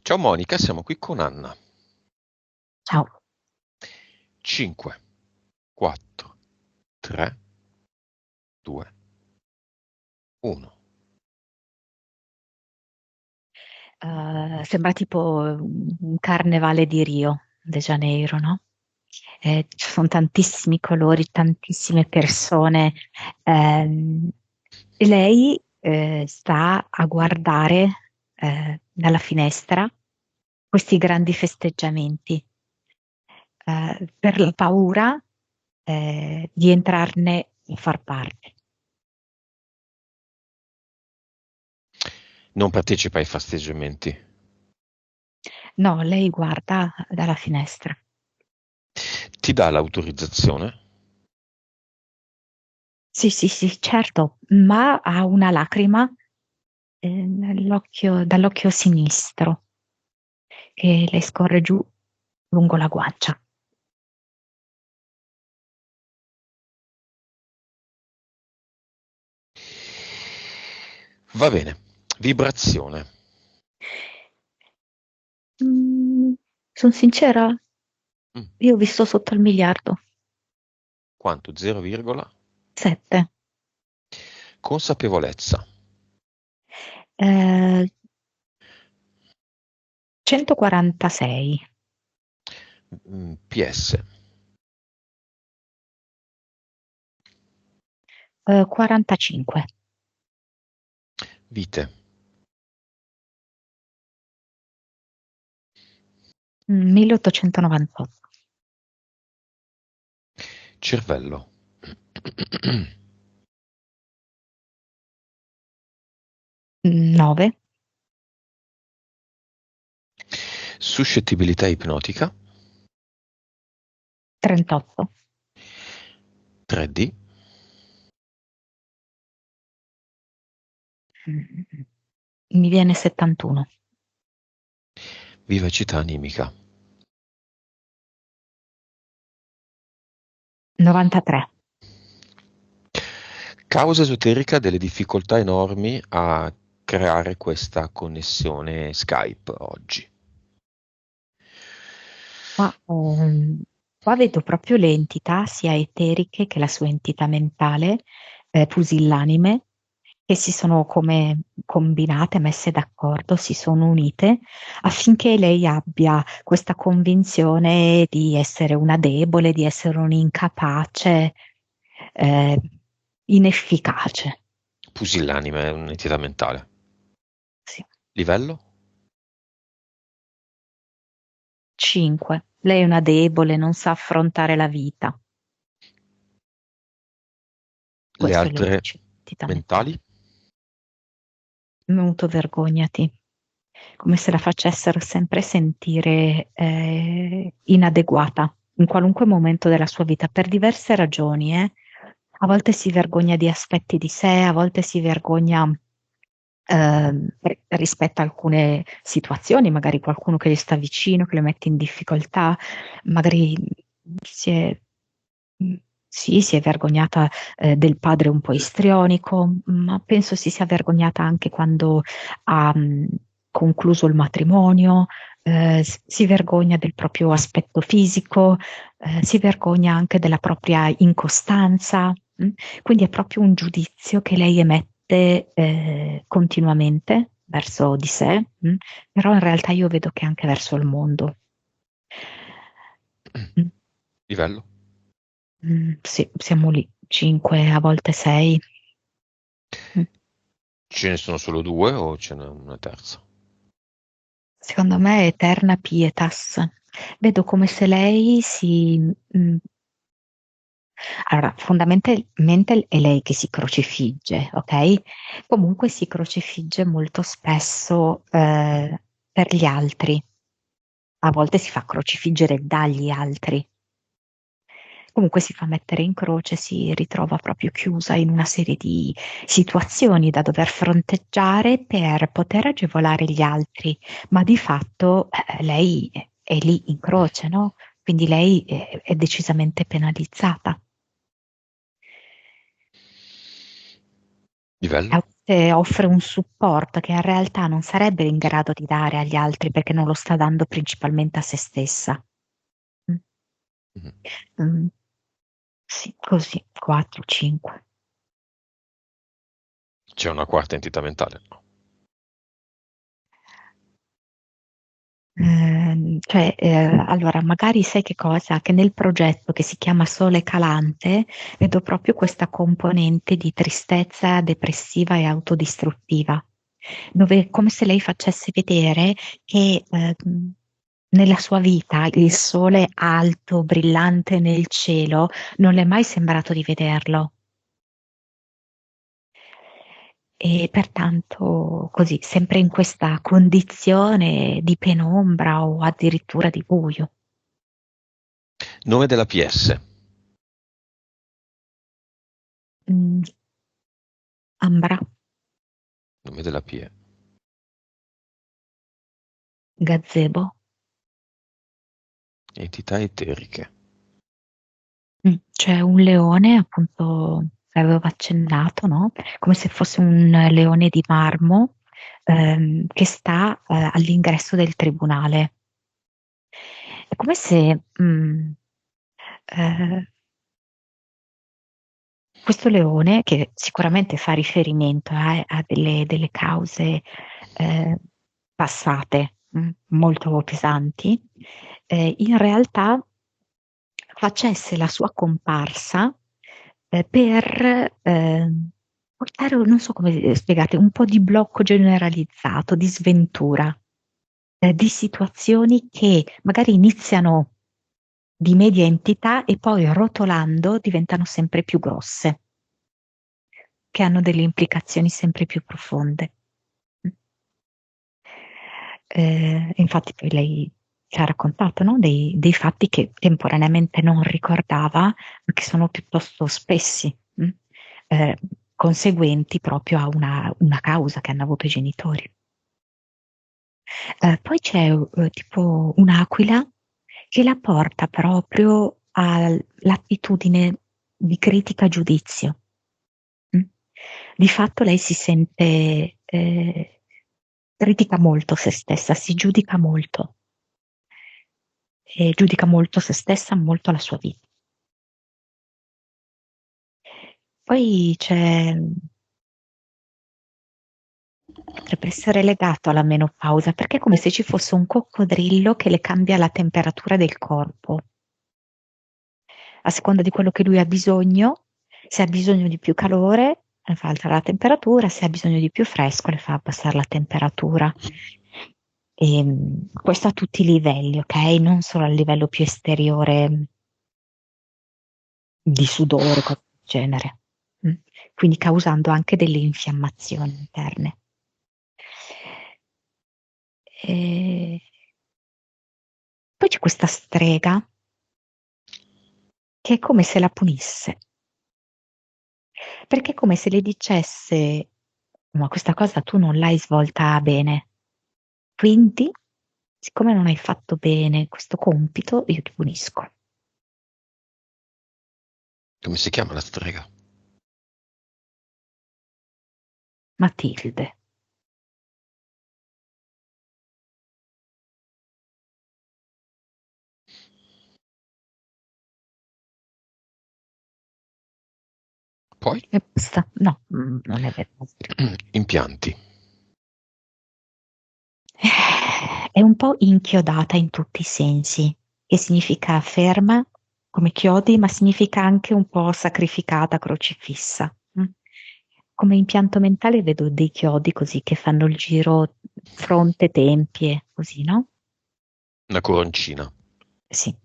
Ciao Monica, siamo qui con Anna. Ciao. 5, 4, 3, 2, 1. Sembra tipo un carnevale di Rio de Janeiro, no? Ci sono tantissimi colori, tantissime persone. E lei sta a guardare dalla finestra questi grandi festeggiamenti per la paura di entrarne a far parte. Non partecipa ai festeggiamenti. No, lei guarda dalla finestra. Ti dà l'autorizzazione? Sì, sì, sì, certo, ma ha una lacrima dall'occhio sinistro che le scorre giù lungo la guancia. Va bene. Vibrazione. Sono sincera, Mm, io ho visto sotto il miliardo. Quanto? 0, 7. consapevolezza. Eh, 146. PS. 45. Vite. 1898. Cervello. 9. Suscettibilità ipnotica. 38. 3D. Mi viene 71. Vivacità animica. 93. Causa esoterica delle difficoltà enormi a creare questa connessione Skype oggi. Ma qua vedo proprio le entità sia eteriche che la sua entità mentale, pusillanime, che si sono come combinate, messe d'accordo, si sono unite affinché lei abbia questa convinzione di essere una debole, di essere un'incapace, eh, inefficace. Pusillanime è un'entità mentale. Sì. Livello? 5. Lei è una debole, non sa affrontare la vita. Le Questo le altre dice l'entità mentali? mentale. Molto vergognati, come se la facessero sempre sentire inadeguata in qualunque momento della sua vita, per diverse ragioni. A volte si vergogna di aspetti di sé, a volte si vergogna rispetto a alcune situazioni, magari qualcuno che gli sta vicino, che le mette in difficoltà, magari si è, sì, si è vergognata del padre un po' istrionico, ma penso si sia vergognata anche quando ha concluso il matrimonio, si vergogna del proprio aspetto fisico, si vergogna anche della propria incostanza. Quindi è proprio un giudizio che lei emette continuamente verso di sé, però in realtà io vedo che anche verso il mondo. Mm, Livello? sì, siamo lì, 5, a volte 6. Ce ne sono solo due o ce n'è una terza? Secondo me è eterna pietas. Vedo come se lei si... allora, fondamentalmente è lei che si crocifigge, ok? Comunque si crocifigge molto spesso per gli altri. A volte si fa crocifiggere dagli altri. Comunque si fa mettere in croce, si ritrova proprio chiusa in una serie di situazioni da dover fronteggiare per poter agevolare gli altri, ma di fatto lei è lì in croce, no? Quindi lei è decisamente penalizzata. Livello? se offre un supporto che in realtà non sarebbe in grado di dare agli altri perché non lo sta dando principalmente a se stessa. Mm. Mhm. Mm, sì, così, 4, 5. C'è una quarta entità mentale? No. Allora, magari sai che cosa? Che nel progetto che si chiama Sole Calante vedo proprio questa componente di tristezza depressiva e autodistruttiva, dove è come se lei facesse vedere che nella sua vita il sole alto, brillante nel cielo, non le è mai sembrato di vederlo. E pertanto così, sempre in questa condizione di penombra o addirittura di buio. Nome della PS. Mm, Ambra, Nome della PE. gazebo. Entità eteriche. C'è un leone, appunto, che avevo accennato, no? Come se fosse un leone di marmo che sta all'ingresso del tribunale. È come se eh, questo leone, che sicuramente fa riferimento a delle cause eh, passate, molto pesanti, in realtà facesse la sua comparsa per portare, non so come spiegarti, un po' di blocco generalizzato, di sventura, di situazioni che magari iniziano di media entità e poi rotolando diventano sempre più grosse, che hanno delle implicazioni sempre più profonde. Infatti poi lei ci ha raccontato, no, dei fatti che temporaneamente non ricordava, ma che sono piuttosto spessi, eh, conseguenti proprio a una causa che hanno avuto i genitori. Poi c'è tipo un'aquila che la porta proprio all'attitudine di critica giudizio. Mm. Di fatto lei si sente, critica molto se stessa, si giudica molto e giudica molto se stessa, molto la sua vita. Poi potrebbe essere legato alla menopausa, perché è come se ci fosse un coccodrillo che le cambia la temperatura del corpo. A seconda di quello che lui ha bisogno, se ha bisogno di più calore, le fa alzare la temperatura, se ha bisogno di più fresco, le fa abbassare la temperatura. E, questo a tutti i livelli, ok? Non solo a livello più esteriore di sudore, cose del genere. Mm. Quindi causando anche delle infiammazioni interne. E poi c'è questa strega che è come se la punisse, perché è come se le dicesse, ma questa cosa tu non l'hai svolta bene, quindi, siccome non hai fatto bene questo compito, io ti punisco. Come si chiama la strega? Matilde. Poi? E basta. No, non è vero. Impianti. È un po' inchiodata in tutti i sensi, che significa ferma come chiodi, ma significa anche un po' sacrificata, crocifissa. Come impianto mentale vedo dei chiodi così che fanno il giro fronte, tempie, così, no? Una coroncina. Sì.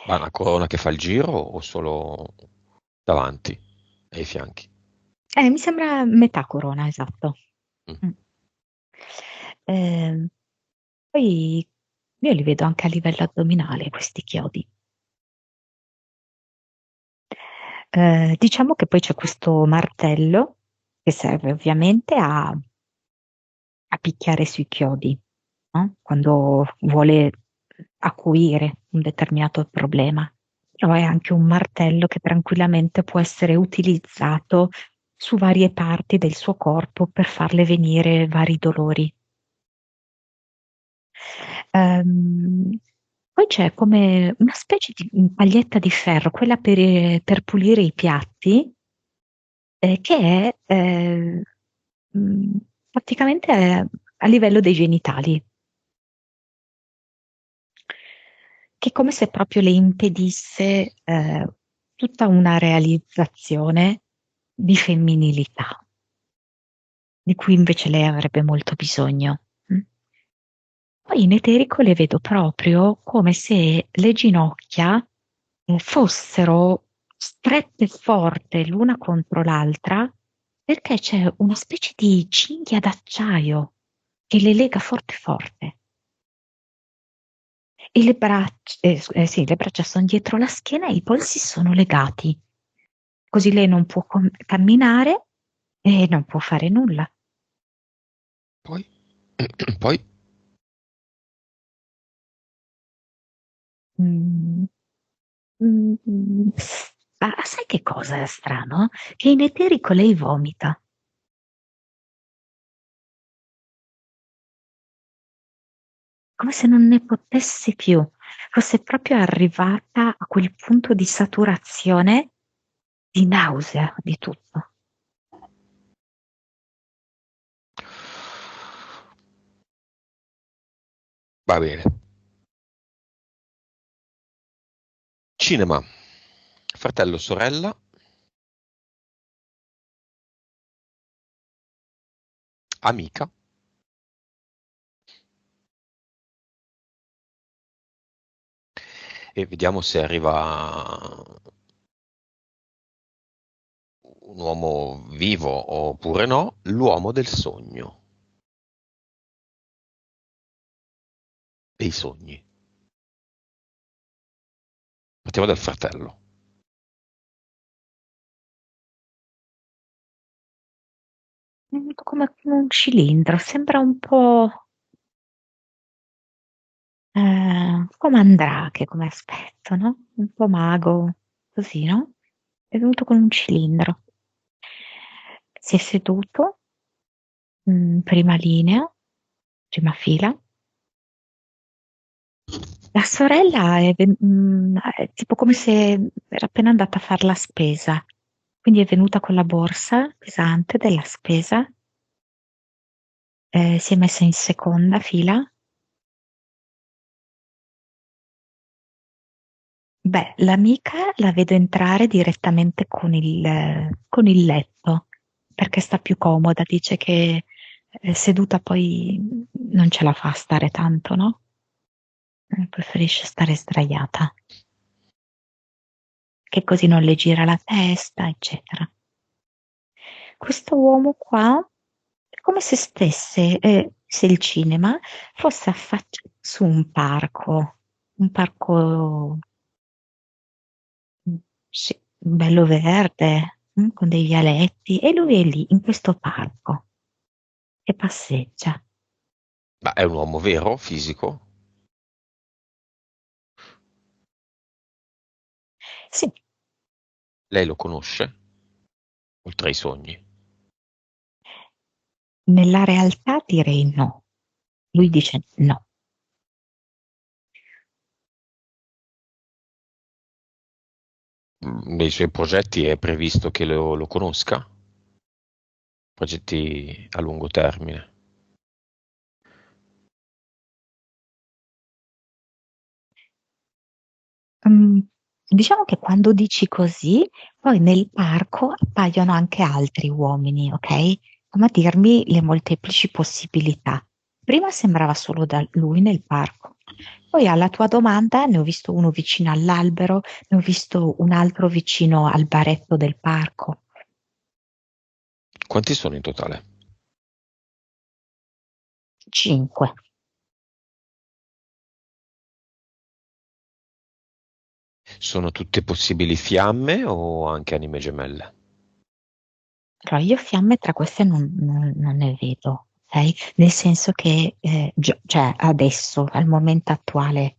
Ma una corona che fa il giro o solo davanti, ai fianchi? Mi sembra metà corona, esatto. Mm. Mm. Ehm, Poi io li vedo anche a livello addominale, questi chiodi. Diciamo che poi c'è questo martello che serve ovviamente a picchiare sui chiodi, no? Quando vuole acuire un determinato problema. Però è anche un martello che tranquillamente può essere utilizzato su varie parti del suo corpo per farle venire vari dolori. Ehm, Poi c'è come una specie di paglietta di ferro, quella per pulire i piatti, che è mh, praticamente a livello dei genitali, che è come se proprio le impedisse tutta una realizzazione di femminilità, di cui invece lei avrebbe molto bisogno. Mm? Poi in eterico le vedo proprio come se le ginocchia fossero strette forte l'una contro l'altra perché c'è una specie di cinghia d'acciaio che le lega forte forte. E sì, le braccia sono dietro la schiena e i polsi sono legati. Così lei non può camminare e non può fare nulla. Poi, poi, Mm, mm, ma sai che cosa è strano? Che in eterico lei vomita. Come se non ne potesse più, fosse proprio arrivata a quel punto di saturazione, di nausea, di tutto. va bene. Cinema, fratello, sorella, amica, e vediamo se arriva un uomo vivo oppure no, l'uomo del sogno e i sogni. Partiamo dal fratello. Come un cilindro, sembra un po' mandrache come aspetto, no? Un po' mago, così, no? È venuto con un cilindro. Si è seduto, prima linea, prima fila. La sorella è tipo come se era appena andata a fare la spesa, quindi è venuta con la borsa pesante della spesa, si è messa in seconda fila. Beh, l'amica la vedo entrare direttamente con il letto, perché sta più comoda, dice che seduta poi non ce la fa a stare tanto, no? Preferisce stare sdraiata, che così non le gira la testa, eccetera. Questo uomo qua è come se stesse, se il cinema fosse affacciato su un parco sì, bello verde, con dei vialetti, e lui è lì, in questo parco, che passeggia. Ma è un uomo vero, fisico? Sì, Lei lo conosce? Oltre ai sogni. nella realtà direi no. Lui dice no. Nei suoi progetti è previsto che lo conosca? Progetti a lungo termine. Mm, diciamo che quando dici così, poi nel parco appaiono anche altri uomini, ok? Come a dirmi le molteplici possibilità. Prima sembrava solo da lui nel parco. Poi alla tua domanda ne ho visto uno vicino all'albero, ne ho visto un altro vicino al baretto del parco. Quanti sono in totale? 5. Sono tutte possibili fiamme o anche anime gemelle? Allora, io fiamme tra queste non ne vedo, ok? Nel senso che, cioè adesso, al momento attuale,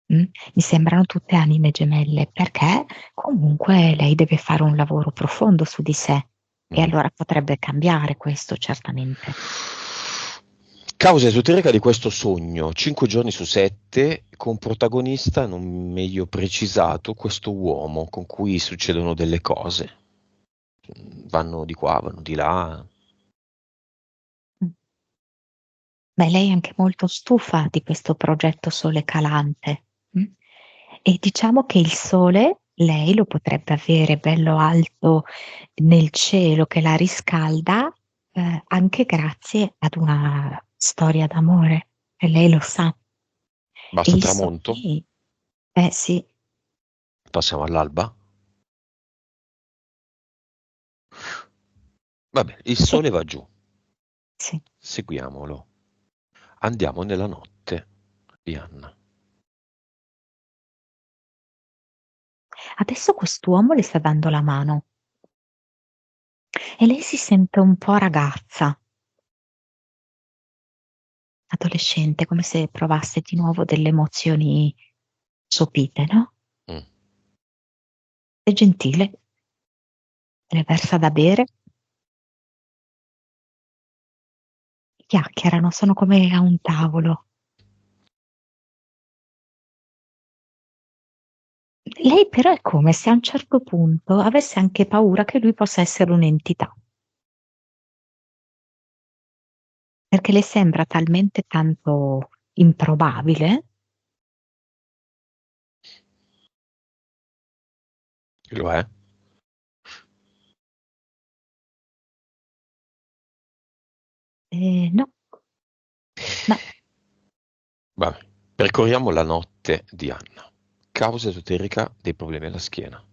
mi sembrano tutte anime gemelle, perché comunque lei deve fare un lavoro profondo su di sé. E allora potrebbe cambiare questo, certamente. Causa esoterica di questo sogno, 5 giorni su 7, con protagonista non meglio precisato questo uomo con cui succedono delle cose. Vanno di qua, vanno di là. Beh, lei è anche molto stufa di questo progetto Sole Calante. E diciamo che il sole lei lo potrebbe avere bello alto nel cielo che la riscalda, anche grazie ad una storia d'amore, e lei lo sa. E Basta i tramonto? sogni, sì, Passiamo all'alba? Vabbè, il sì, sole va giù, sì. seguiamolo. Andiamo nella notte di Anna. Adesso quest'uomo le sta dando la mano e lei si sente un po' ragazza, adolescente, come se provasse di nuovo delle emozioni sopite, no? Mm. È gentile, le versa da bere, chiacchierano, sono come a un tavolo. Lei però è come se a un certo punto avesse anche paura che lui possa essere un'entità, perché le sembra talmente tanto improbabile. Lo è? No, no. Vabbè, percorriamo la notte di Anna. Causa esoterica dei problemi alla schiena.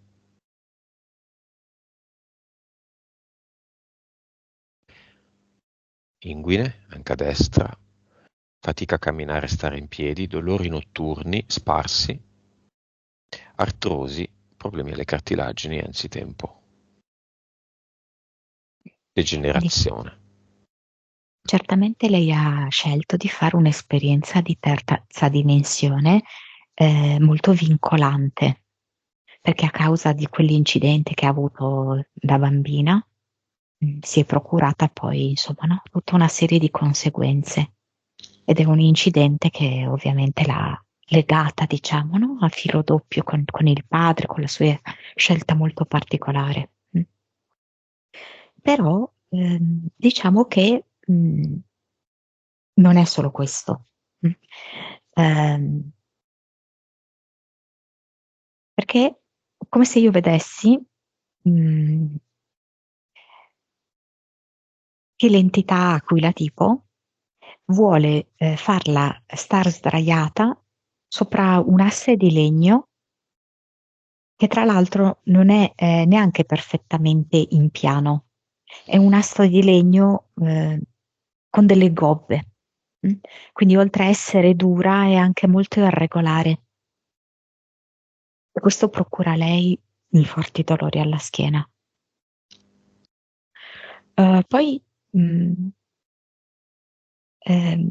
Inguine, anche a destra, fatica a camminare e stare in piedi, dolori notturni sparsi, artrosi, problemi alle cartilagini anzitempo, Quindi degenerazione. certamente lei ha scelto di fare un'esperienza di terza dimensione molto vincolante, perché a causa di quell'incidente che ha avuto da bambina, si è procurata poi, insomma, no, tutta una serie di conseguenze. Ed è un incidente che ovviamente l'ha legata, diciamo, no, a filo doppio con il padre, con la sua scelta molto particolare. Però diciamo che non è solo questo. Mh. Ehm, Perché è come se io vedessi, mhmm, che l'entità a cui la tipo vuole, farla star sdraiata sopra un asse di legno che tra l'altro non è, neanche perfettamente in piano. È un asso di legno, con delle gobbe, mh? Quindi oltre a essere dura è anche molto irregolare. E questo procura a lei forti dolori alla schiena. Poi, mhmm, ehm,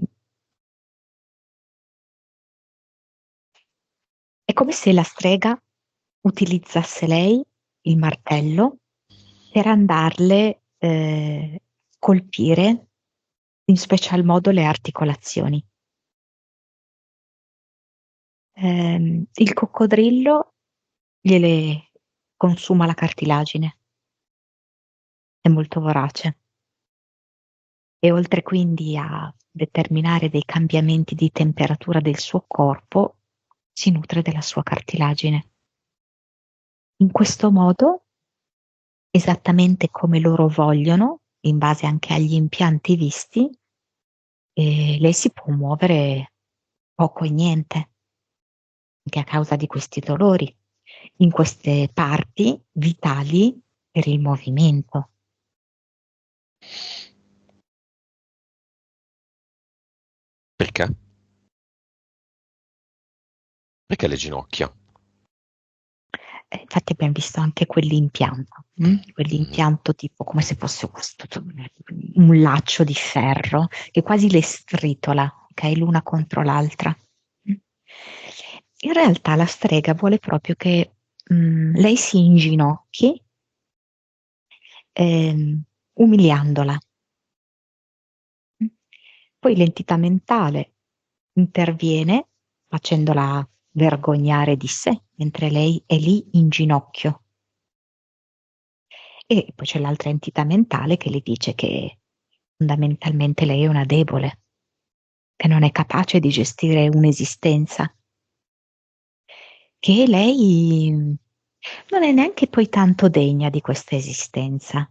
è come se la strega utilizzasse lei il martello per andarle, colpire in special modo le articolazioni. Il coccodrillo gliele consuma la cartilagine, è molto vorace e oltre quindi a determinare dei cambiamenti di temperatura del suo corpo, si nutre della sua cartilagine. In questo modo, esattamente come loro vogliono, in base anche agli impianti visti, lei si può muovere poco e niente, anche a causa di questi dolori, in queste parti vitali per il movimento. Perché? Perché le ginocchia? Infatti abbiam visto anche quell'impianto, Mm. quell'impianto tipo come se fosse questo un laccio di ferro che quasi le stritola, okay, l'una contro l'altra. Mh. In realtà la strega vuole proprio che, lei si inginocchi, umiliandola. Poi l'entità mentale interviene facendola vergognare di sé, mentre lei è lì in ginocchio. E poi c'è l'altra entità mentale che le dice che fondamentalmente lei è una debole, che non è capace di gestire un'esistenza, che lei non è neanche poi tanto degna di questa esistenza,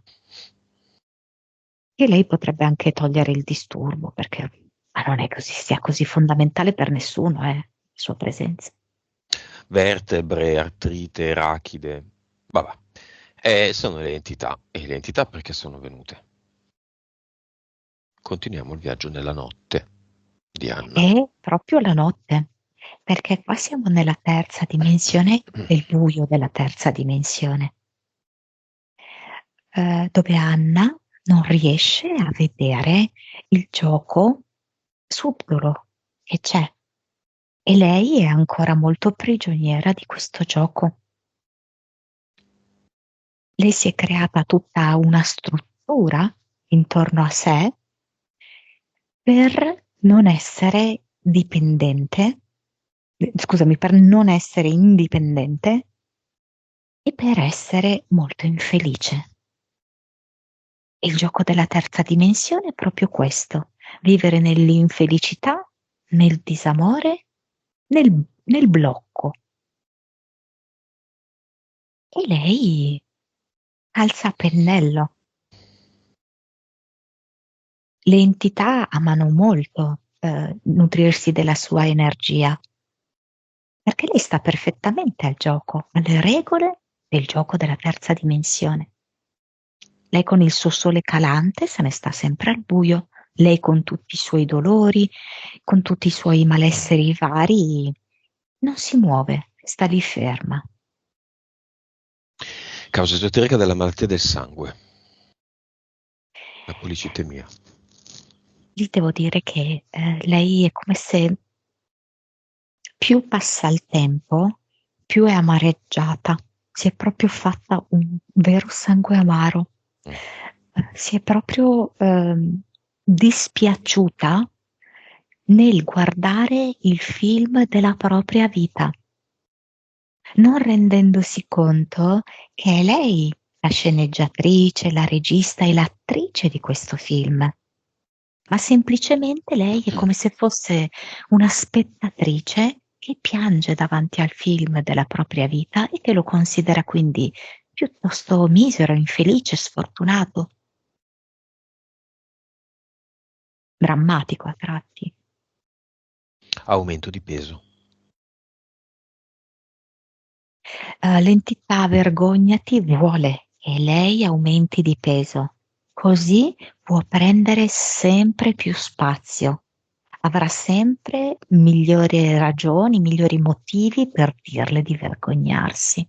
che lei potrebbe anche togliere il disturbo, perché ma non è così, sia così fondamentale per nessuno, la sua presenza. Vertebre, artrite, rachide, vabbè. Sono e le entità perché sono venute. Continuiamo il viaggio nella notte di Anna. È proprio la notte, perché qua siamo nella terza dimensione, è il buio della terza dimensione, dove Anna non riesce a vedere il gioco subdolo che c'è e lei è ancora molto prigioniera di questo gioco. Lei si è creata tutta una struttura intorno a sé per non essere dipendente, scusami, per non essere indipendente e per essere molto infelice. Il gioco della terza dimensione è proprio questo, vivere nell'infelicità, nel disamore, nel blocco. E lei alza a pennello. Le entità amano molto nutrirsi della sua energia, perché lei sta perfettamente al gioco, alle regole del gioco della terza dimensione. Lei con il suo sole calante se ne sta sempre al buio, lei con tutti i suoi dolori, con tutti i suoi malesseri vari, non si muove, sta lì ferma. Causa esoterica della malattia del sangue, la policitemia. Lì devo dire che lei è come se più passa il tempo, più è amareggiata. Si è proprio fatta un vero sangue amaro. Mm. Si è proprio dispiaciuta nel guardare il film della propria vita, non rendendosi conto che è lei la sceneggiatrice, la regista e l'attrice di questo film, ma semplicemente lei è come se fosse una spettatrice che piange davanti al film della propria vita e che lo considera quindi piuttosto misero, infelice, sfortunato, drammatico a tratti. Aumento di peso. L'entità vergognati vuole che lei aumenti di peso, così può prendere sempre più spazio. Avrà sempre migliori ragioni, migliori motivi per dirle di vergognarsi.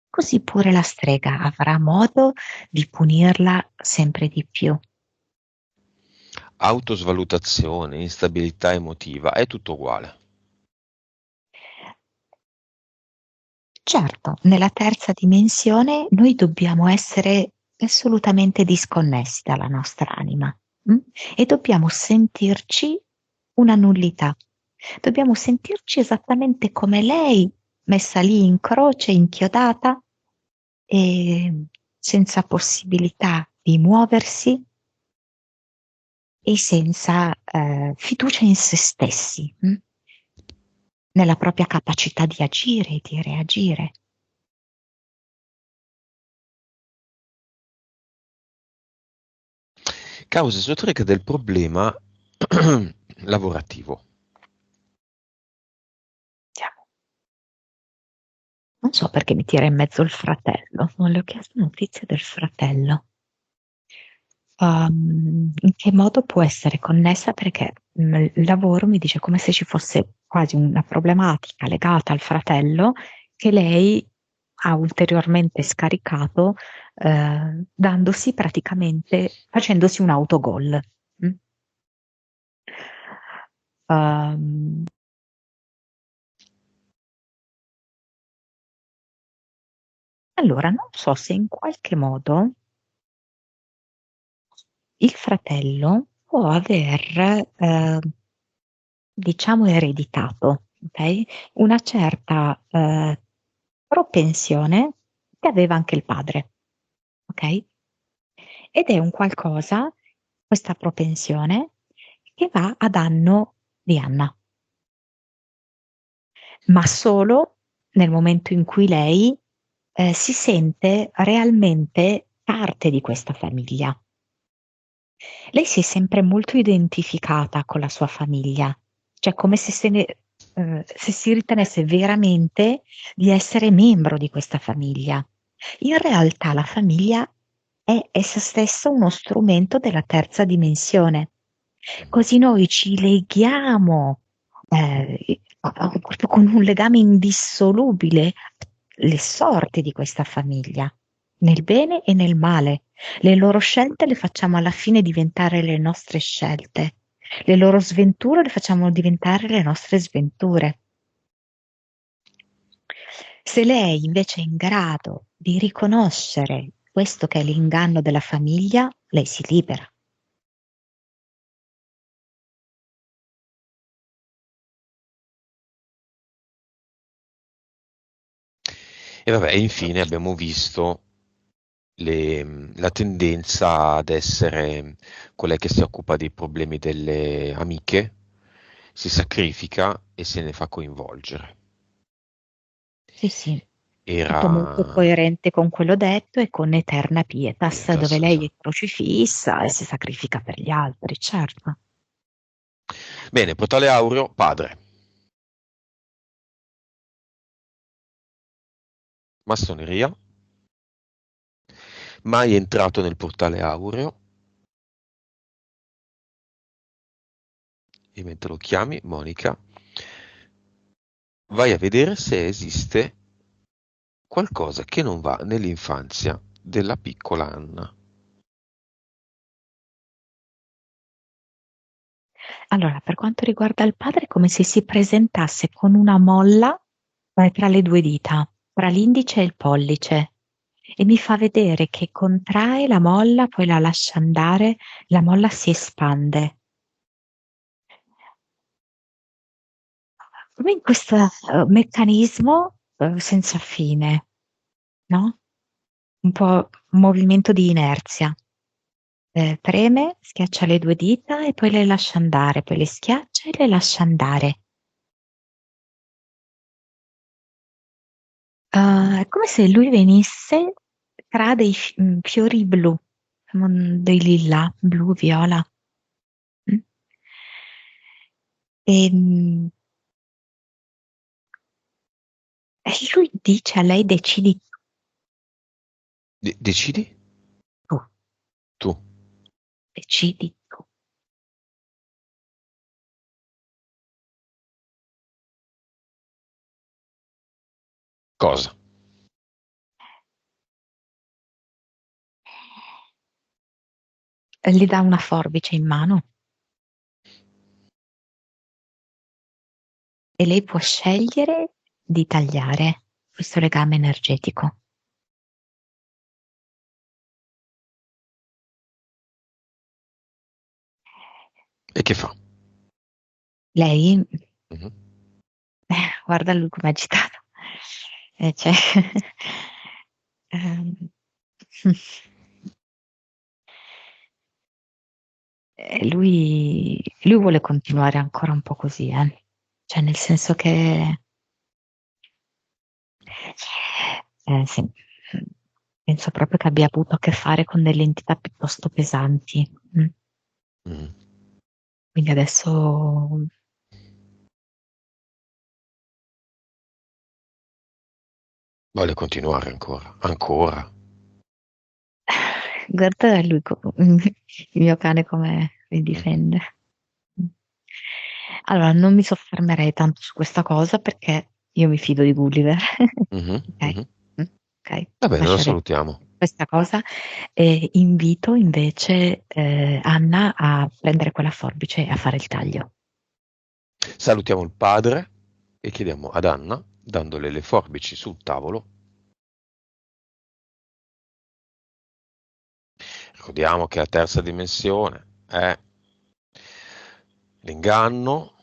Così pure la strega avrà modo di punirla sempre di più. Autosvalutazione, instabilità emotiva, è tutto uguale. Certo, nella terza dimensione noi dobbiamo essere assolutamente disconnessi dalla nostra anima, e dobbiamo sentirci una nullità. Dobbiamo sentirci esattamente come lei, messa lì in croce, inchiodata, senza possibilità di muoversi e senza, fiducia in se stessi, nella propria capacità di agire e di reagire. Causa esoterica del problema lavorativo. Siamo Non so perché mi tira in mezzo il fratello, non le ho chiesto notizie del fratello. In che modo può essere connessa? Perché, il lavoro mi dice come se ci fosse quasi una problematica legata al fratello che lei ha ulteriormente scaricato, dandosi praticamente facendosi un autogol. Mh. Uhm, allora non so se in qualche modo il fratello può aver, diciamo, ereditato, ok? Una certa propensione che aveva anche il padre, ok? Ed è un qualcosa, questa propensione, che va a danno di Anna, ma solo nel momento in cui lei si sente realmente parte di questa famiglia. Lei si è sempre molto identificata con la sua famiglia, cioè come se si ritenesse veramente di essere membro di questa famiglia. In realtà la famiglia è essa stessa uno strumento della terza dimensione. Così noi ci leghiamo proprio con un legame indissolubile alle sorti di questa famiglia, nel bene e nel male. Le loro scelte le facciamo alla fine diventare le nostre scelte, le loro sventure le facciamo diventare le nostre sventure. Se lei invece è in grado di riconoscere questo che è l'inganno della famiglia, lei si libera. E vabbè, infine abbiamo visto la tendenza ad essere quella che si occupa dei problemi delle amiche, si sacrifica e se ne fa coinvolgere. Sì, sì, tutto molto Era coerente con quello detto e con Eterna Pietas, dove Pietas, lei è esatto. crocifissa e si sacrifica per gli altri, certo. Bene, Portale Aureo, padre, massoneria, mai entrato nel Portale Aureo, e mentre lo chiami, Monica, vai a vedere se esiste qualcosa che non va nell'infanzia della piccola Anna. Allora, per quanto riguarda il padre, è come se si presentasse con una molla tra le due dita, tra l'indice e il pollice, e mi fa vedere che contrae la molla, poi la lascia andare, la molla si espande. Come in questo meccanismo senza fine, no? Un po' un movimento di inerzia. Preme, schiaccia le due dita e poi le lascia andare, poi le schiaccia e le lascia andare. È come se lui venisse tra fiori blu, dei lilla, blu, viola. Mm. E, e lui dice a lei: decidi Decidi tu, tu. decidi tu. Cosa? Gli dà una forbice in mano e lei può scegliere di tagliare questo legame energetico. E che fa? Lei, Mhm. guarda lui come è agitato. Cioè, ehm, lui vuole continuare ancora un po' così, cioè nel senso che sì, penso proprio che abbia avuto a che fare con delle entità piuttosto pesanti. Mhm. Quindi adesso Vuole continuare ancora, ancora. guarda lui, il mio cane come mi Mhm. difende. Allora, non mi soffermerei tanto su questa cosa perché io mi fido di Gulliver. Mhm. Ok? Mhm. Mm, ok, Va bene, lo lascerei salutiamo. questa cosa e invito invece Anna a prendere quella forbice e a fare il taglio. Salutiamo il padre e chiediamo ad Anna, dandole le forbici sul tavolo, Ricordiamo che la terza dimensione è l'inganno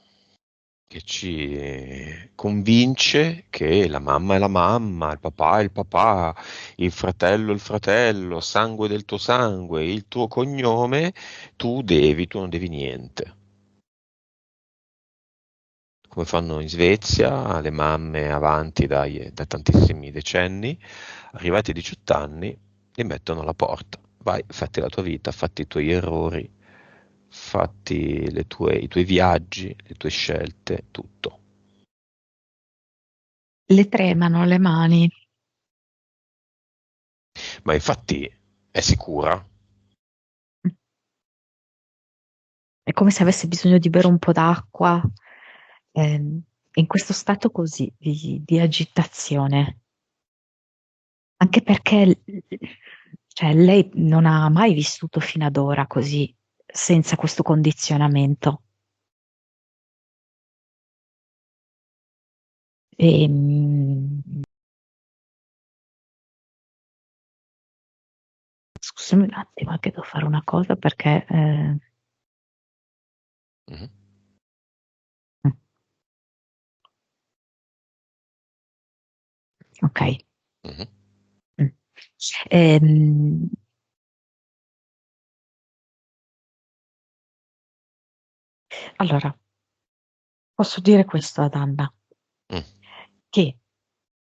che ci convince che la mamma è la mamma, il papà è il papà, il fratello è il fratello, sangue del tuo sangue, il tuo cognome, tu non devi niente. Come fanno in Svezia le mamme avanti da tantissimi decenni, arrivati ai 18 anni, li mettono alla porta. Vai, fatti la tua vita, fatti i tuoi errori, fatti i tuoi viaggi, le tue scelte, tutto. Le tremano le mani. Ma infatti è sicura? È come se avesse bisogno di bere un po' d'acqua, in questo stato così di agitazione. Anche perché cioè, lei non ha mai vissuto fino ad ora così, senza questo condizionamento. E, scusami un attimo, che devo fare una cosa perché... Mhm, ok. mhm, Mm. Ehm, allora, posso dire questo ad Anna, mm, che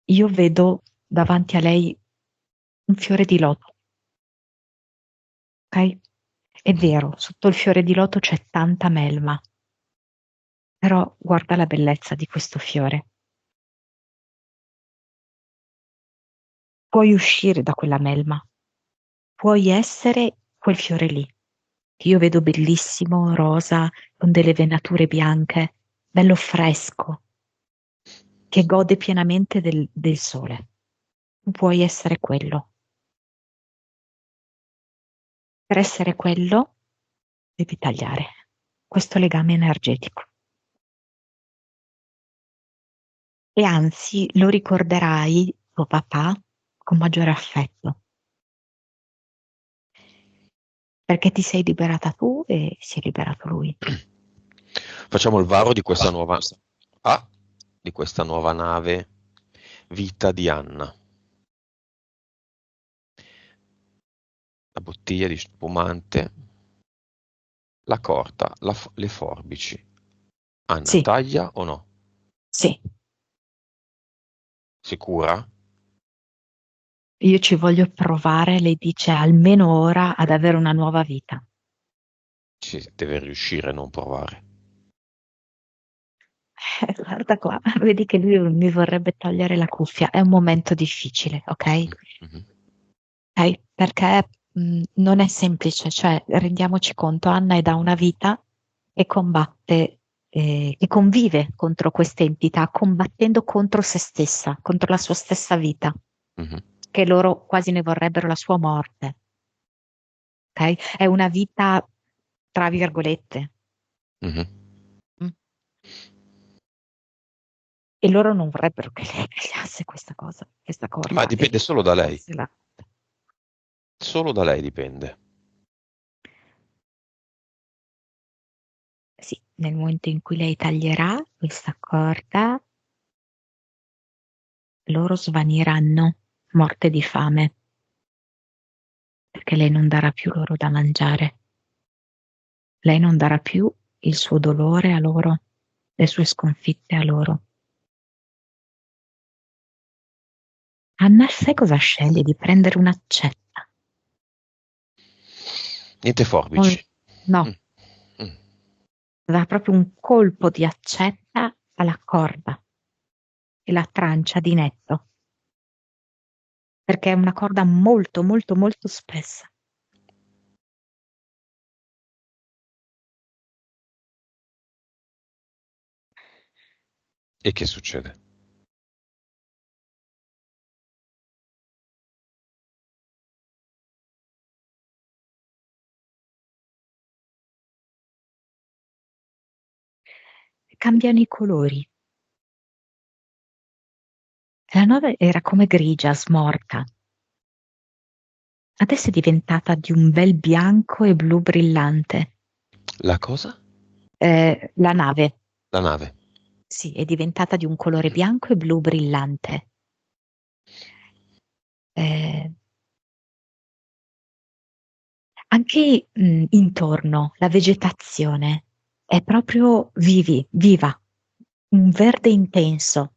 io vedo davanti a lei un fiore di loto, ok? È mhm. vero, sotto il fiore di loto c'è tanta melma, però guarda la bellezza di questo fiore. Puoi uscire da quella melma, puoi essere quel fiore lì, che io vedo bellissimo, rosa, con delle venature bianche, bello fresco, che gode pienamente del sole. Tu puoi essere quello. Per essere quello devi tagliare questo legame energetico e anzi lo ricorderai tuo papà con maggiore affetto, perché ti sei liberata tu e si è liberato lui. Facciamo il varo ah, di questa nuova nave Vita di Anna. La bottiglia di spumante, la corda, le forbici. Anna, Sì, taglia o no? sì, Sicura? io ci voglio provare, lei dice almeno ora ad avere una nuova vita. Ci deve riuscire a non provare. Guarda qua, vedi che lui mi vorrebbe togliere la cuffia, è un momento difficile, ok? Mhm. Ok? Perché non è semplice, cioè rendiamoci conto, Anna è da una vita e combatte e convive contro queste entità, combattendo contro se stessa, contro la sua stessa vita, Mhm. che loro quasi ne vorrebbero la sua morte, ok? È una vita, tra virgolette, Mhm. mm, e loro non vorrebbero che lei tagliasse questa cosa, questa Ma corda e dipende solo da lei. tagliasse la... Solo da lei dipende. Sì, nel momento in cui lei taglierà questa corda, loro svaniranno, morte di fame, perché lei non darà più loro da mangiare. Lei non darà più il suo dolore a loro, le sue sconfitte a loro. Anna, sai cosa sceglie? Di prendere un'accetta. Niente Non- forbici. No, Mm. Mm. dà proprio un colpo di accetta alla corda e la trancia di netto, perché è una corda molto, molto, molto spessa. E che succede? Cambiano i colori. La nave era come grigia, smorta. Adesso è diventata di un bel bianco e blu brillante. La cosa? La nave, La nave. sì, è diventata di un colore bianco e blu brillante. Eh, Anche intorno, la vegetazione è proprio viva, un verde intenso.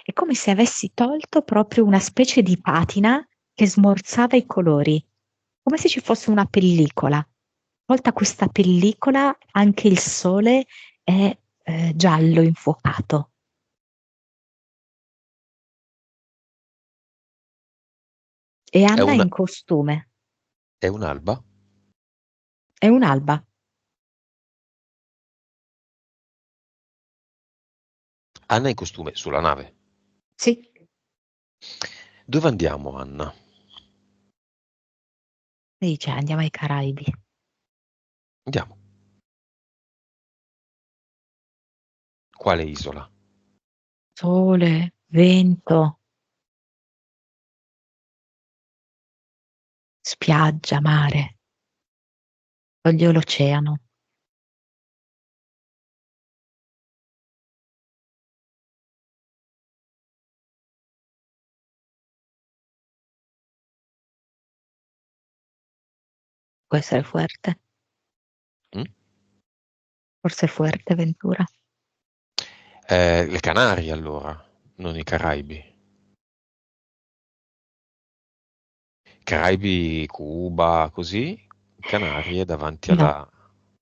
È come se avessi tolto proprio una specie di patina che smorzava i colori, come se ci fosse una pellicola. Tolta questa pellicola, anche il sole è giallo infuocato. E È Anna è una, in costume, è un'alba? è un'alba. Anna è in costume sulla nave. Sì, Dove andiamo, Anna? e dice andiamo ai Caraibi. Andiamo. Quale isola? Sole, vento, spiaggia, mare. Voglio l'oceano. Può essere Fuerte, Mm? forse Fuerteventura. Le Canarie allora, non i Caraibi. Caraibi, Cuba, così. Canarie davanti No, alla...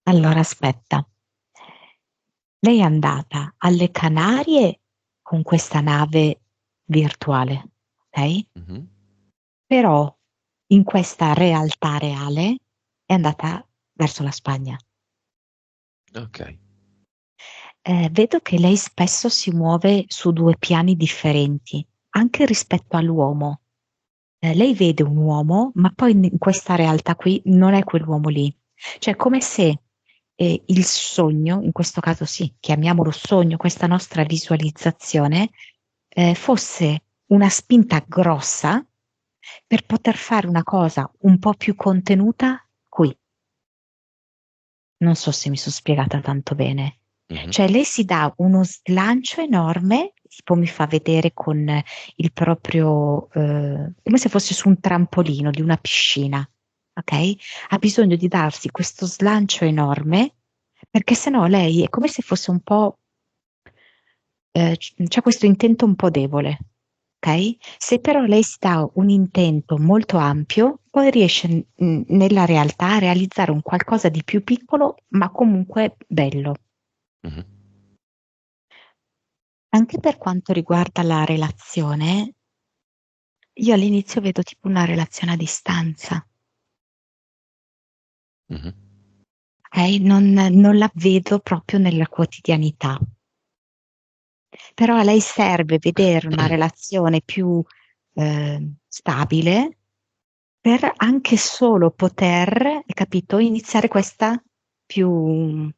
allora aspetta. Lei è andata alle Canarie con questa nave virtuale, ok? Mhm. Però in questa realtà reale è andata verso la Spagna. Ok. Vedo che lei spesso si muove su due piani differenti, anche rispetto all'uomo. Lei vede un uomo, ma poi in questa realtà qui non è quell'uomo lì. Cioè, come se il sogno, in questo caso sì, chiamiamolo sogno, questa nostra visualizzazione, fosse una spinta grossa per poter fare una cosa un po' più contenuta qui. Non so se mi sono spiegata tanto bene. Mhm. Cioè, lei si dà uno slancio enorme, tipo mi fa vedere con il proprio, come se fosse su un trampolino di una piscina, ok? Ha bisogno di darsi questo slancio enorme, perché sennò lei è come se fosse un po', c'è questo intento un po' debole, ok? Se però lei si dà un intento molto ampio, poi riesce nella realtà a realizzare un qualcosa di più piccolo, ma comunque bello. Mhm. Anche per quanto riguarda la relazione, io all'inizio vedo tipo una relazione a distanza, Mhm. ok? Non la vedo proprio nella quotidianità. Però a lei serve vedere una relazione più stabile per anche solo poter, hai capito, iniziare questa più,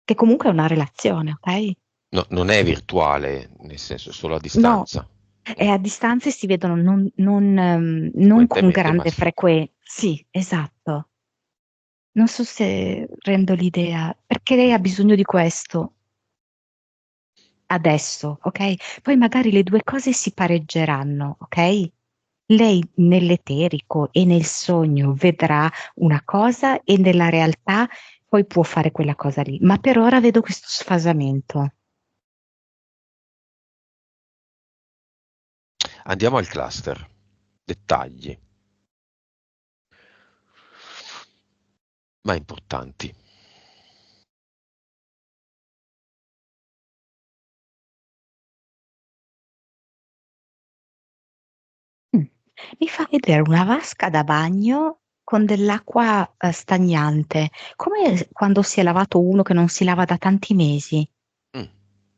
che comunque è una relazione, ok? No, non è virtuale, nel senso, è solo a No, distanza. e Mm. a distanza si vedono non con Frequentemente, ma grande sì. frequenza. Sì, esatto. Non so se rendo l'idea, perché lei ha bisogno di questo adesso, ok? Poi magari le due cose si pareggeranno, ok? Lei nell'eterico e nel sogno vedrà una cosa e nella realtà poi può fare quella cosa lì. Ma per ora vedo questo sfasamento. Andiamo al cluster. Dettagli, ma importanti. Mm. Mi fa vedere una vasca da bagno con dell'acqua stagnante, come quando si è lavato uno che non si lava da tanti mesi, Mm.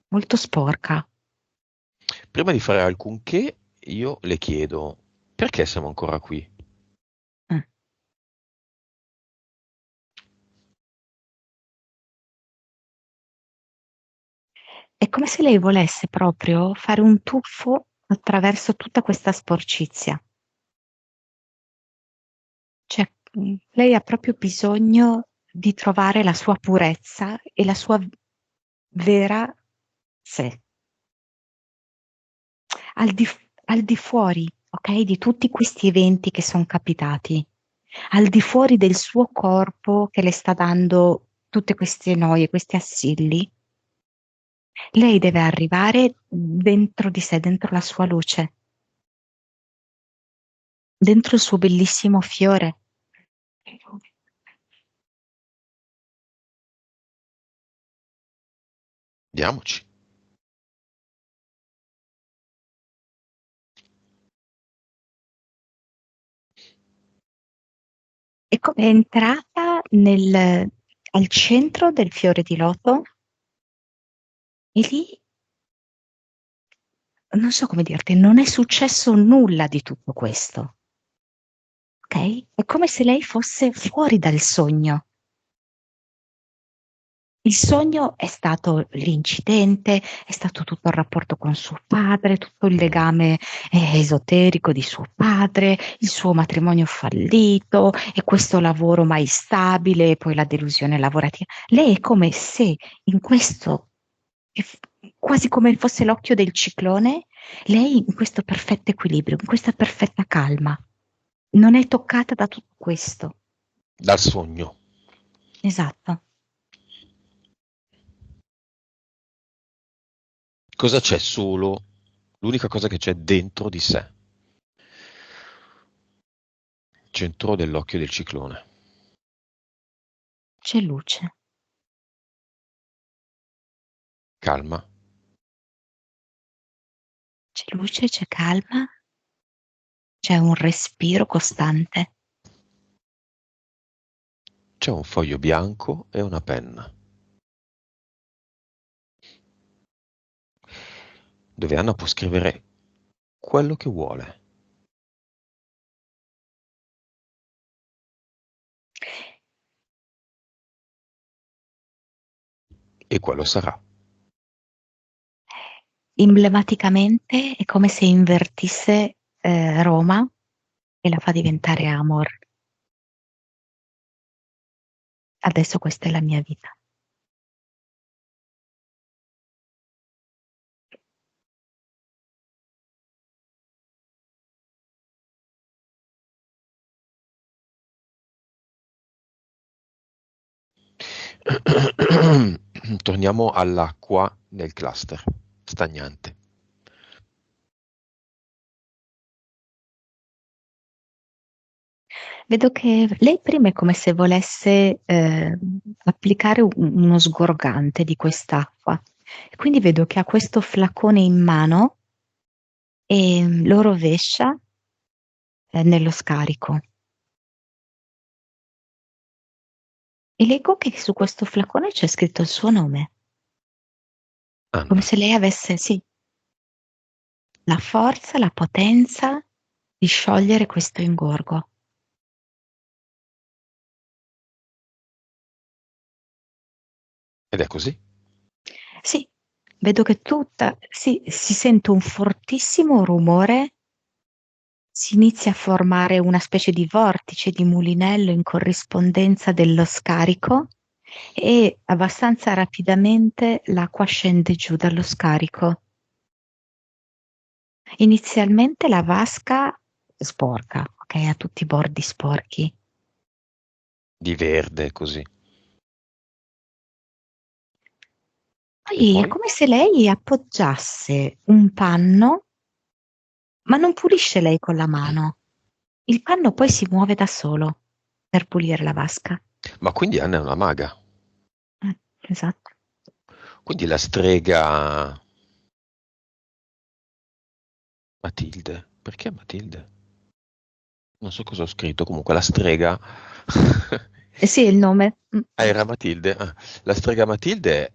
molto sporca. Prima di fare alcunché, io le chiedo, perché siamo ancora qui? Mm. È come se lei volesse proprio fare un tuffo attraverso tutta questa sporcizia. Cioè, lei ha proprio bisogno di trovare la sua purezza e la sua vera sé. Al di fuori, ok, di tutti questi eventi che sono capitati, al di fuori del suo corpo che le sta dando tutte queste noie, questi assilli, lei deve arrivare dentro di sé, dentro la sua luce, dentro il suo bellissimo fiore. Andiamoci. E come è entrata al centro del fiore di loto e lì, non so come dirti, non è successo nulla di tutto questo, ok? È come se lei fosse fuori dal sogno. Il sogno è stato l'incidente, è stato tutto il rapporto con suo padre, tutto il legame esoterico di suo padre, il suo matrimonio fallito e questo lavoro mai stabile, e poi la delusione lavorativa. Lei è come se in questo, quasi come fosse l'occhio del ciclone, lei in questo perfetto equilibrio, in questa perfetta calma, non è toccata da tutto questo. Dal sogno. Esatto. Cosa c'è solo? L'unica cosa che c'è dentro di sé. Centro dell'occhio del ciclone. C'è luce. Calma. C'è luce, c'è calma, c'è un respiro costante. C'è un foglio bianco e una penna, dove Anna può scrivere quello che vuole. E quello sarà. Emblematicamente è come se invertisse Roma e la fa diventare Amor. Adesso questa è la mia vita. Torniamo all'acqua nel cluster stagnante. Vedo che lei prima è come se volesse applicare uno sgorgante di quest'acqua. E quindi vedo che ha questo flacone in mano e lo rovescia nello scarico. E leggo che su questo flacone c'è scritto il suo nome, come Anna. se lei avesse, sì, la forza, la potenza di sciogliere questo ingorgo. Ed è così. Sì, vedo che sì, si sente un fortissimo rumore, si inizia a formare una specie di vortice di mulinello in corrispondenza dello scarico e abbastanza rapidamente l'acqua scende giù dallo scarico. Inizialmente la vasca sporca, ok, ha tutti i bordi sporchi. Di verde così. E Poi è poi? come se lei appoggiasse un panno, ma non pulisce lei con la mano. Il panno poi si muove da solo per pulire la vasca. Ma quindi Anna è una maga. Esatto. Quindi la strega Matilde. Perché Matilde? Non so cosa ho scritto, comunque la strega. Eh sì, il nome. Ah, era Matilde. Ah, la strega Matilde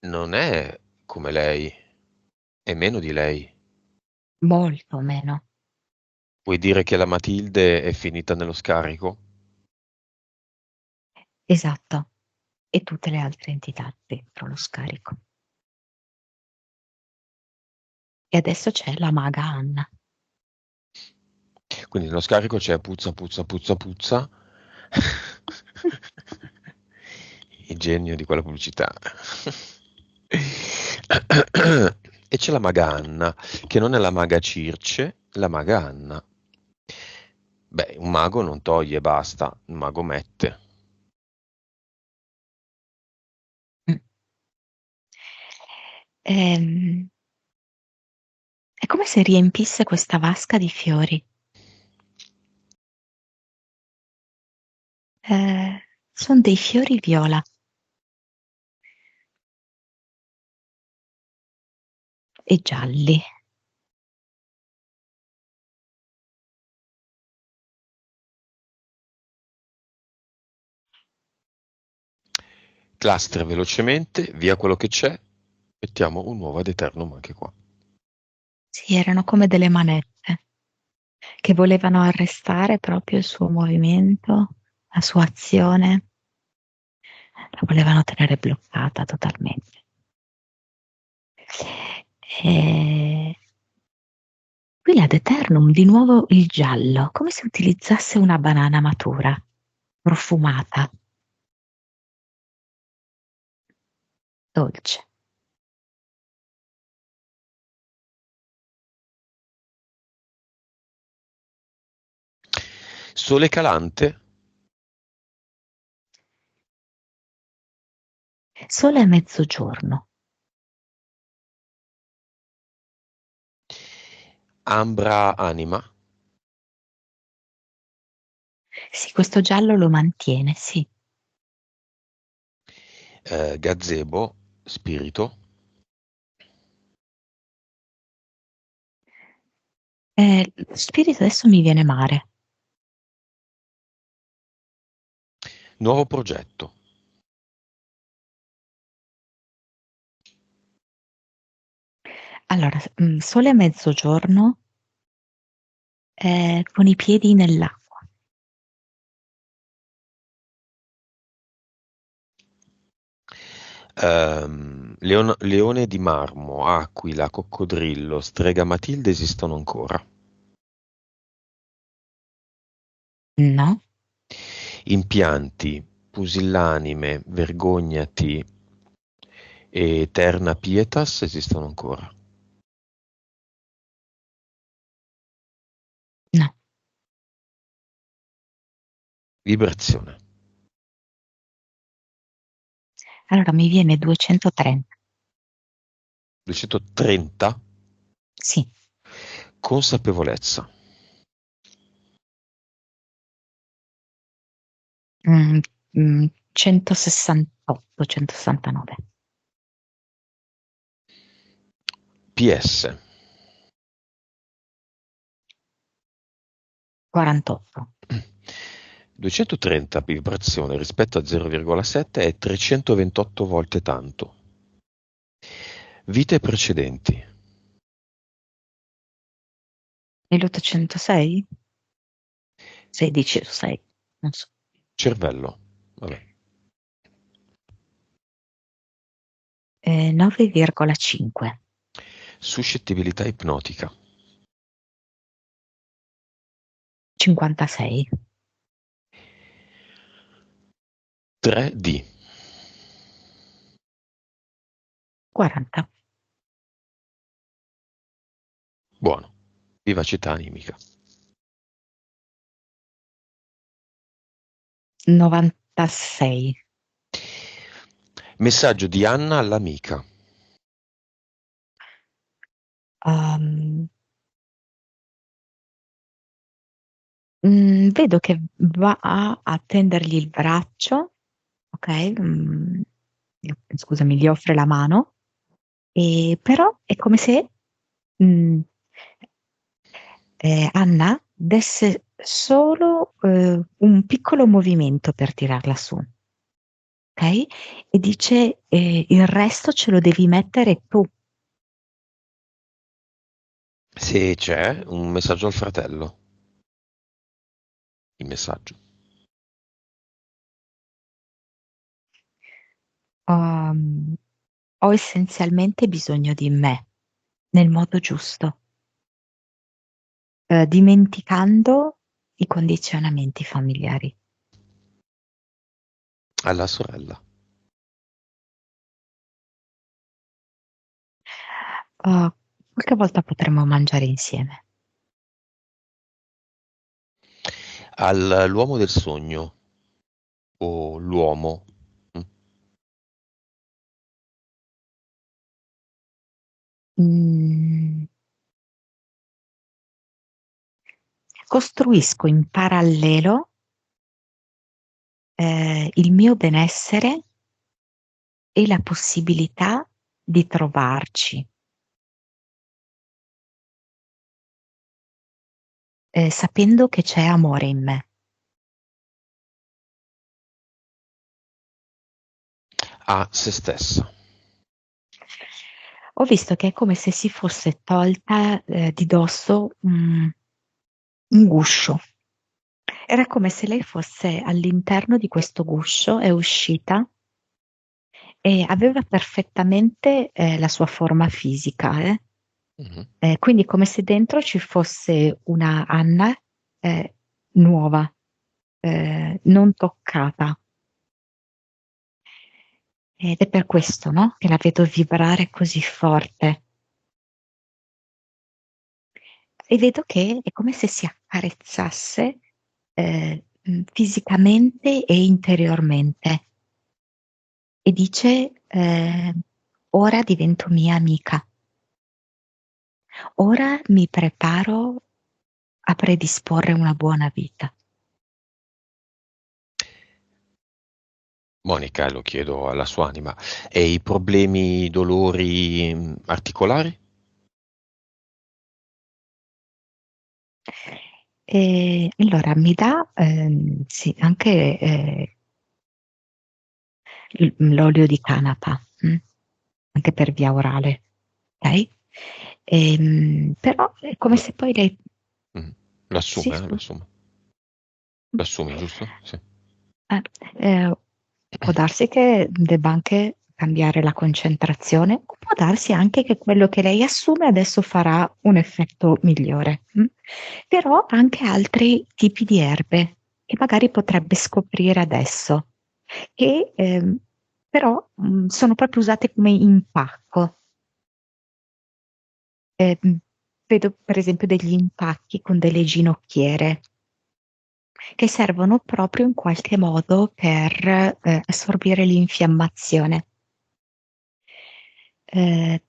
non è come lei, è meno di lei. Molto meno. Vuoi dire che la Matilde è finita nello scarico? Esatto. E tutte le altre entità dentro lo scarico. E adesso c'è la maga Anna. Quindi nello scarico c'è puzza, puzza, puzza, puzza. Il genio di quella pubblicità. E c'è la maga Anna, che non è la maga Circe, la maga Anna. Beh, un mago non toglie e basta, un mago mette. Mm. È come se riempisse questa vasca di fiori. Sono dei fiori viola e gialli. Cluster velocemente, via quello che c'è, mettiamo un nuovo ad eternum anche qua. Sì, erano come delle manette che volevano arrestare proprio il suo movimento, la sua azione, la volevano tenere bloccata totalmente. E qui ad eternum di nuovo il giallo, come se utilizzasse una banana matura, profumata, dolce. Sole calante, Sole a mezzogiorno. ambra anima, Sì, questo giallo lo mantiene, sì. gazebo, spirito, Spirito adesso mi viene mare. nuovo progetto, Allora, sole a mezzogiorno, con i piedi nell'acqua. leone di marmo, aquila, coccodrillo, strega Matilde esistono ancora. No? Impianti, pusillanime, vergognati e terna pietas esistono ancora. No. Vibrazione. Allora mi viene 230. 230, Sì. consapevolezza. Mm, 168, 169. PS. 48. 230 vibrazione rispetto a 0,7 è 328 volte tanto. Vite precedenti. E l'806? 16 o 6, non so. Cervello. Vabbè. 9,5. Suscettibilità ipnotica. 56. 3D. 40. Buono. Vivacità animica. 96. Messaggio di Anna all'amica. Um, Vedo che va a tendergli il braccio, ok? Scusami, gli offre la mano, e però è come se mm, Anna desse solo un piccolo movimento per tirarla su, ok? E dice il resto ce lo devi mettere tu. Se c'è un messaggio al fratello. Il messaggio. Ho essenzialmente bisogno di me. nel modo giusto, dimenticando i condizionamenti familiari. Alla sorella. Qualche volta potremmo mangiare insieme. All'uomo del sogno o l'uomo. Mm. Mm, Costruisco in parallelo il mio benessere e la possibilità di trovarci, sapendo che c'è amore in me. A se stessa. Ho visto che è come se si fosse tolta di dosso un guscio. Era come se lei fosse all'interno di questo guscio, è uscita e aveva perfettamente la sua forma fisica, Mhm. quindi come se dentro ci fosse una Anna nuova, non toccata. Ed è per questo, no, che la vedo vibrare così forte. E vedo che è come se si accarezzasse fisicamente e interiormente. E dice, ora divento mia amica, ora mi preparo a predisporre una buona vita. Monica, lo chiedo alla sua anima. E i problemi, i dolori articolari? E allora mi dà sì, anche l'olio di canapa, anche per via orale, ok? Però è come Lo, se poi lei... mm, Sì, l'assume, scusa. l'assume. L'assumi, giusto? Sì. Eh, eh, Può darsi che debba anche cambiare la concentrazione, o può darsi anche che quello che lei assume adesso farà un effetto migliore. Però anche altri tipi di erbe che magari potrebbe scoprire adesso, che però sono proprio usate come impacco. Eh, mh, Vedo per esempio degli impacchi con delle ginocchiere che servono proprio in qualche modo per assorbire l'infiammazione. Eh,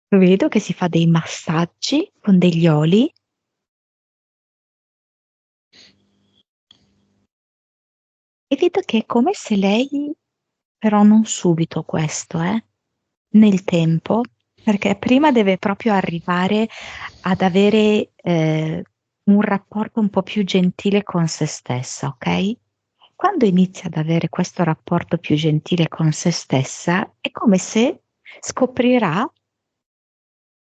Vedo che si fa dei massaggi con degli oli e vedo che è come se lei, però non subito questo, nel tempo, perché prima deve proprio arrivare ad avere un rapporto un po' più gentile con se stessa, ok? Quando inizia ad avere questo rapporto più gentile con se stessa, è come se scoprirà,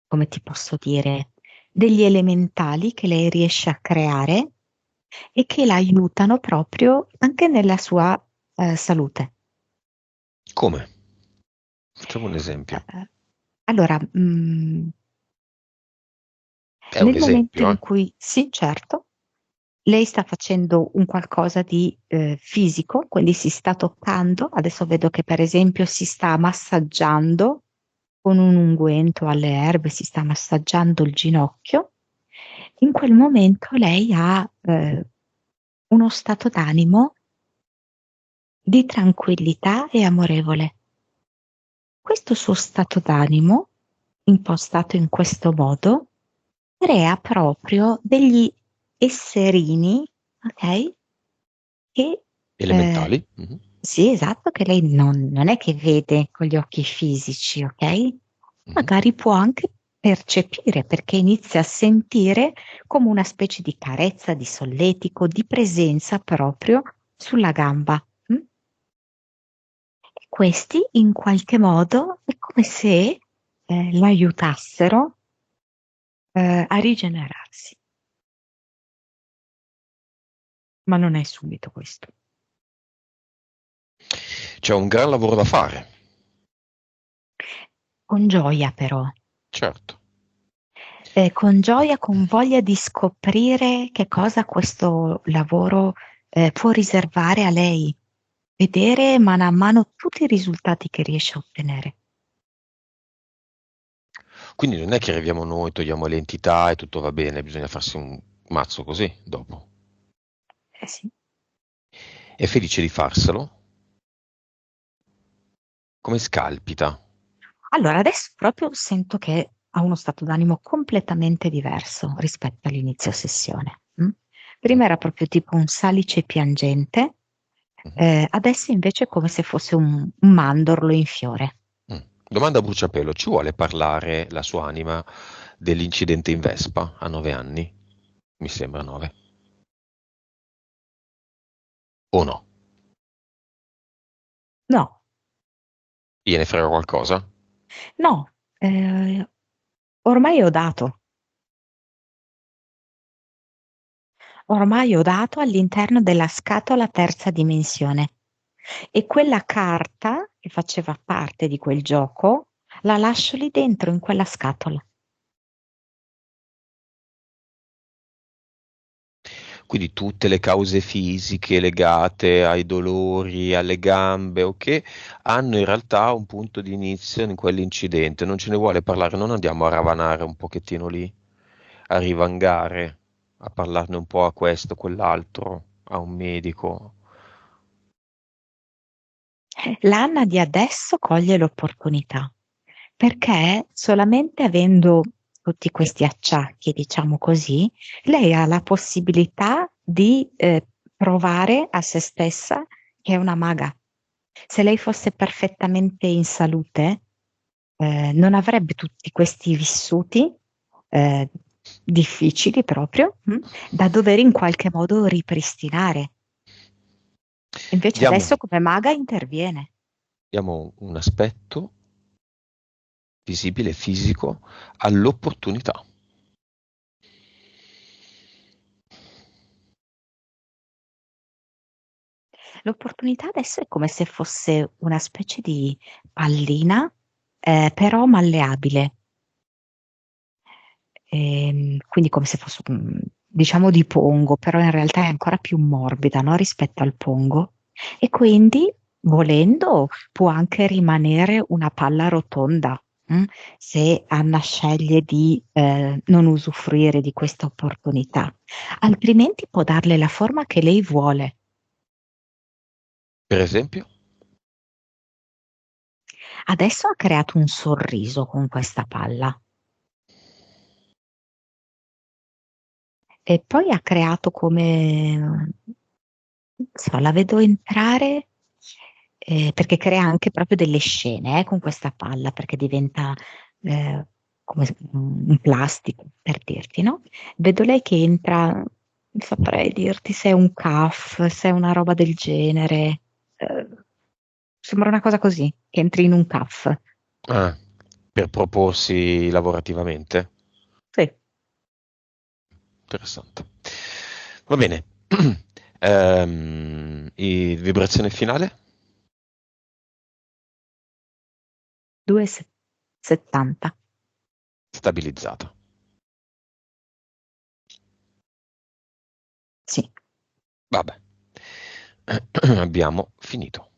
come ti posso dire, degli elementali che lei riesce a creare e che la aiutano proprio anche nella sua salute. Come? Facciamo un esempio. Eh, allora, È un nel momento esempio, in eh? cui, sì, certo, lei sta facendo un qualcosa di fisico, quindi si sta toccando. Adesso vedo che per esempio si sta massaggiando con un unguento alle erbe, si sta massaggiando il ginocchio. In quel momento lei ha uno stato d'animo di tranquillità e amorevole. Questo suo stato d'animo, impostato in questo modo, crea proprio degli esserini, ok? Che Elementali? Mhm. sì, esatto, che lei non è che vede con gli occhi fisici, ok? Mhm. Magari può anche percepire perché inizia a sentire come una specie di carezza, di solletico, di presenza proprio sulla gamba. E questi in qualche modo è come se l'aiutassero a rigenerarsi, ma non è subito questo. C'è un gran lavoro da fare, Con gioia però. certo. con gioia, con voglia di scoprire che cosa questo lavoro può riservare a lei, vedere mano a mano tutti i risultati che riesce a ottenere. Quindi non è che arriviamo noi, togliamo le entità e tutto va bene, bisogna farsi un mazzo così dopo. Eh sì. È felice di farselo? Come scalpita? Allora, adesso proprio sento che ha uno stato d'animo completamente diverso rispetto all'inizio sessione. Mm, Prima era proprio tipo un salice piangente, mhm, adesso invece è come se fosse un mandorlo in fiore. mm. Domanda a bruciapelo, ci vuole parlare la sua anima dell'incidente in Vespa a 9 anni? Mi sembra 9. O no? No, Gliene frega qualcosa? no, eh, ormai ho dato. Ormai ho dato all'interno della scatola terza dimensione e quella carta che faceva parte di quel gioco la lascio lì dentro in quella scatola. Quindi tutte le cause fisiche legate ai dolori, alle gambe, ok, hanno in realtà un punto di inizio in quell'incidente. Non ce ne vuole parlare, non andiamo a ravanare un pochettino lì, a rivangare, a parlarne un po' a questo, quell'altro, a un medico. L'Anna di adesso coglie l'opportunità perché solamente avendo tutti questi acciacchi, diciamo così, lei ha la possibilità di provare a se stessa che è una maga. Se lei fosse perfettamente in salute, non avrebbe tutti questi vissuti eh, difficili proprio, da dover in qualche modo ripristinare. Invece Diamo, adesso come maga interviene. diamo un aspetto visibile, fisico, all'opportunità. L'opportunità adesso è come se fosse una specie di pallina, però malleabile. Quindi come se fosse diciamo di pongo, però in realtà è ancora più morbida, no, rispetto al pongo. E quindi, volendo, può anche rimanere una palla rotonda, se Anna sceglie di non usufruire di questa opportunità. Altrimenti può darle la forma che lei vuole. Per esempio, Adesso ha creato un sorriso con questa palla e poi ha creato come, non so, la vedo entrare perché crea anche proprio delle scene con questa palla perché diventa come un plastico per dirti, no? Vedo lei che entra, non saprei dirti se è un CAF, se è una roba del genere. eh, Sembra una cosa così, che entri in un CAF. ah, per proporsi lavorativamente. Sì, Interessante. Va bene. Vibrazione finale? 2,70. Stabilizzata. Sì. Vabbè. Abbiamo finito.